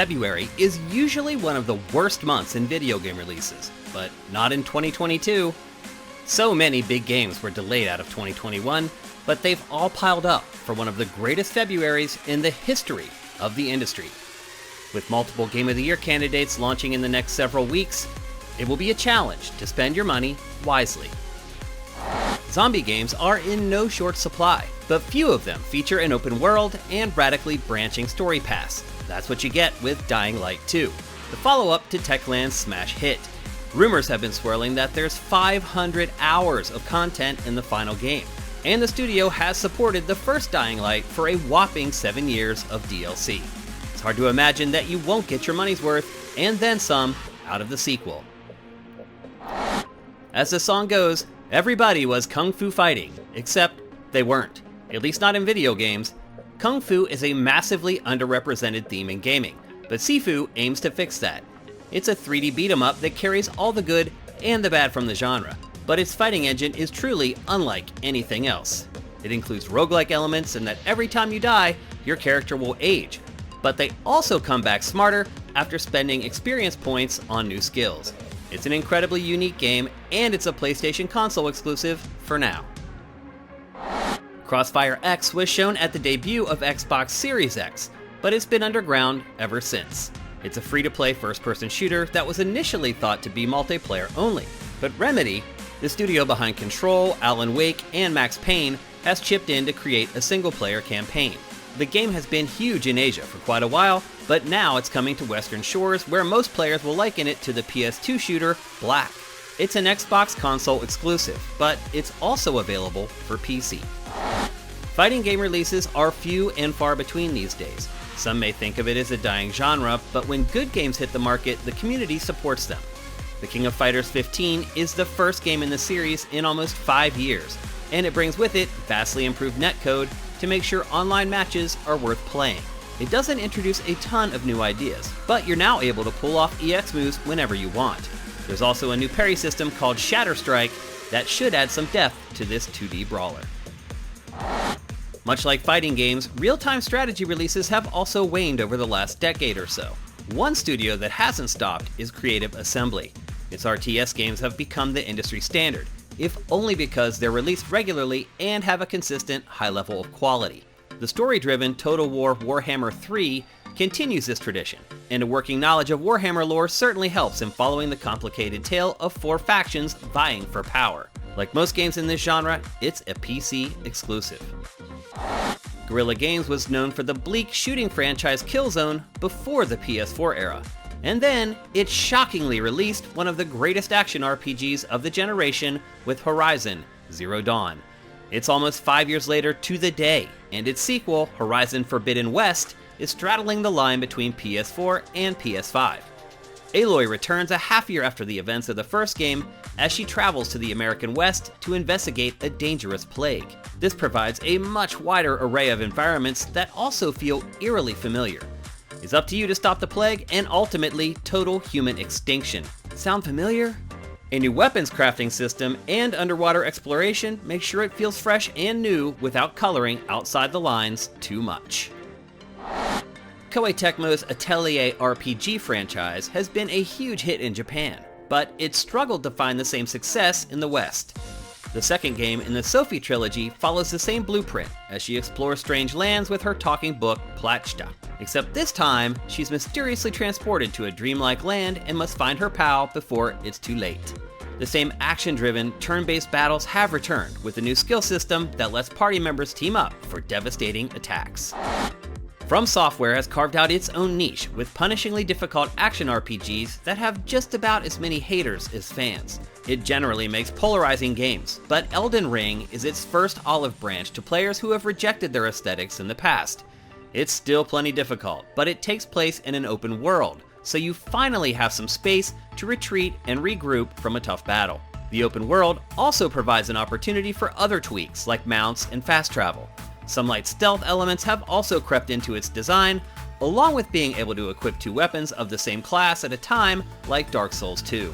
February is usually one of the worst months in video game releases, but not in 2022. So many big games were delayed out of 2021, but they've all piled up for one of the greatest Februaries in the history of the industry. With multiple Game of the Year candidates launching in the next several weeks, it will be a challenge to spend your money wisely. Zombie games are in no short supply, but few of them feature an open world and radically branching story paths. That's what you get with Dying Light 2, the follow-up to Techland's smash hit. Rumors have been swirling that there's 500 hours of content in the final game, and the studio has supported the first Dying Light for a whopping 7 years of DLC. It's hard to imagine that you won't get your money's worth, and then some, out of the sequel. As the song goes, everybody was kung fu fighting, except they weren't, at least not in video games. Kung fu is a massively underrepresented theme in gaming, but Sifu aims to fix that. It's a 3D beat-em-up that carries all the good and the bad from the genre, but its fighting engine is truly unlike anything else. It includes roguelike elements in that every time you die, your character will age, but they also come back smarter after spending experience points on new skills. It's an incredibly unique game, and it's a PlayStation console exclusive for now. Crossfire X was shown at the debut of Xbox Series X, but it's been underground ever since. It's a free-to-play first-person shooter that was initially thought to be multiplayer only, but Remedy, the studio behind Control, Alan Wake, and Max Payne, has chipped in to create a single-player campaign. The game has been huge in Asia for quite a while, but now it's coming to Western shores where most players will liken it to the PS2 shooter Black. It's an Xbox console exclusive, but it's also available for PC. Fighting game releases are few and far between these days. Some may think of it as a dying genre, but when good games hit the market, the community supports them. The King of Fighters 15 is the first game in the series in almost 5 years, and it brings with it vastly improved netcode to make sure online matches are worth playing. It doesn't introduce a ton of new ideas, but you're now able to pull off EX moves whenever you want. There's also a new parry system called Shatter Strike that should add some depth to this 2D brawler. Much like fighting games, real-time strategy releases have also waned over the last decade or so. One studio that hasn't stopped is Creative Assembly. Its RTS games have become the industry standard, if only because they're released regularly and have a consistent high level of quality. The story-driven Total War Warhammer 3 continues this tradition, and a working knowledge of Warhammer lore certainly helps in following the complicated tale of 4 factions vying for power. Like most games in this genre, it's a PC exclusive. Guerrilla Games was known for the bleak shooting franchise Killzone before the PS4 era, and then it shockingly released one of the greatest action RPGs of the generation with Horizon Zero Dawn. It's almost 5 years later to the day, and its sequel, Horizon Forbidden West, is straddling the line between PS4 and PS5. Aloy returns a half year after the events of the first game as she travels to the American West to investigate a dangerous plague. This provides a much wider array of environments that also feel eerily familiar. It's up to you to stop the plague and ultimately total human extinction. Sound familiar? A new weapons crafting system and underwater exploration make sure it feels fresh and new without coloring outside the lines too much. Koei Tecmo's Atelier RPG franchise has been a huge hit in Japan, but it's struggled to find the same success in the West. The second game in the Sophie trilogy follows the same blueprint as she explores strange lands with her talking book Plachta. Except this time, she's mysteriously transported to a dreamlike land and must find her pal before it's too late. The same action-driven, turn-based battles have returned with a new skill system that lets party members team up for devastating attacks. From Software has carved out its own niche with punishingly difficult action RPGs that have just about as many haters as fans. It generally makes polarizing games, but Elden Ring is its first olive branch to players who have rejected their aesthetics in the past. It's still plenty difficult, but it takes place in an open world, so you finally have some space to retreat and regroup from a tough battle. The open world also provides an opportunity for other tweaks like mounts and fast travel. Some light stealth elements have also crept into its design, along with being able to equip 2 weapons of the same class at a time like Dark Souls 2.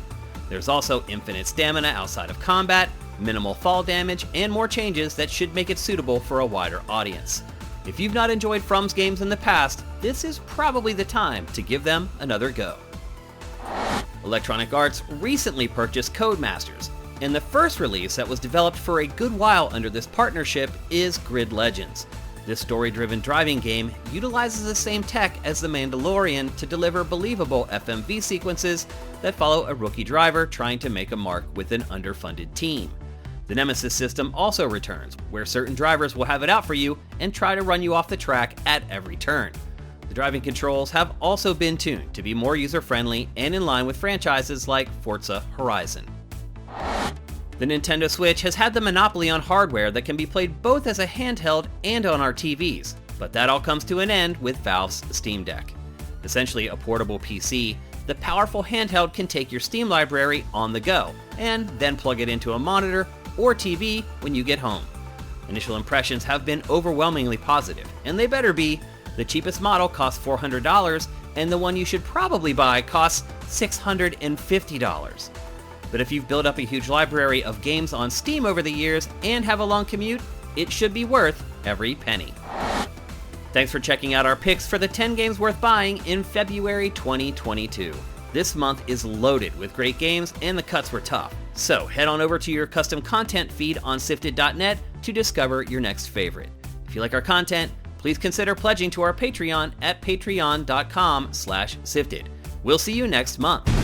There's also infinite stamina outside of combat, minimal fall damage, and more changes that should make it suitable for a wider audience. If you've not enjoyed From's games in the past, this is probably the time to give them another go. Electronic Arts recently purchased Codemasters, and the first release that was developed for a good while under this partnership is Grid Legends. This story-driven driving game utilizes the same tech as The Mandalorian to deliver believable FMV sequences that follow a rookie driver trying to make a mark with an underfunded team. The Nemesis system also returns, where certain drivers will have it out for you and try to run you off the track at every turn. The driving controls have also been tuned to be more user-friendly and in line with franchises like Forza Horizon. The Nintendo Switch has had the monopoly on hardware that can be played both as a handheld and on our TVs, but that all comes to an end with Valve's Steam Deck. Essentially a portable PC, the powerful handheld can take your Steam library on the go, and then plug it into a monitor or TV when you get home. Initial impressions have been overwhelmingly positive, and they better be. The cheapest model costs $400, and the one you should probably buy costs $650. But if you've built up a huge library of games on Steam over the years and have a long commute, it should be worth every penny. Thanks for checking out our picks for the 10 games worth buying in February 2022. This month is loaded with great games and the cuts were tough. So head on over to your custom content feed on sifted.net to discover your next favorite. If you like our content, please consider pledging to our Patreon at patreon.com/sifted. We'll see you next month.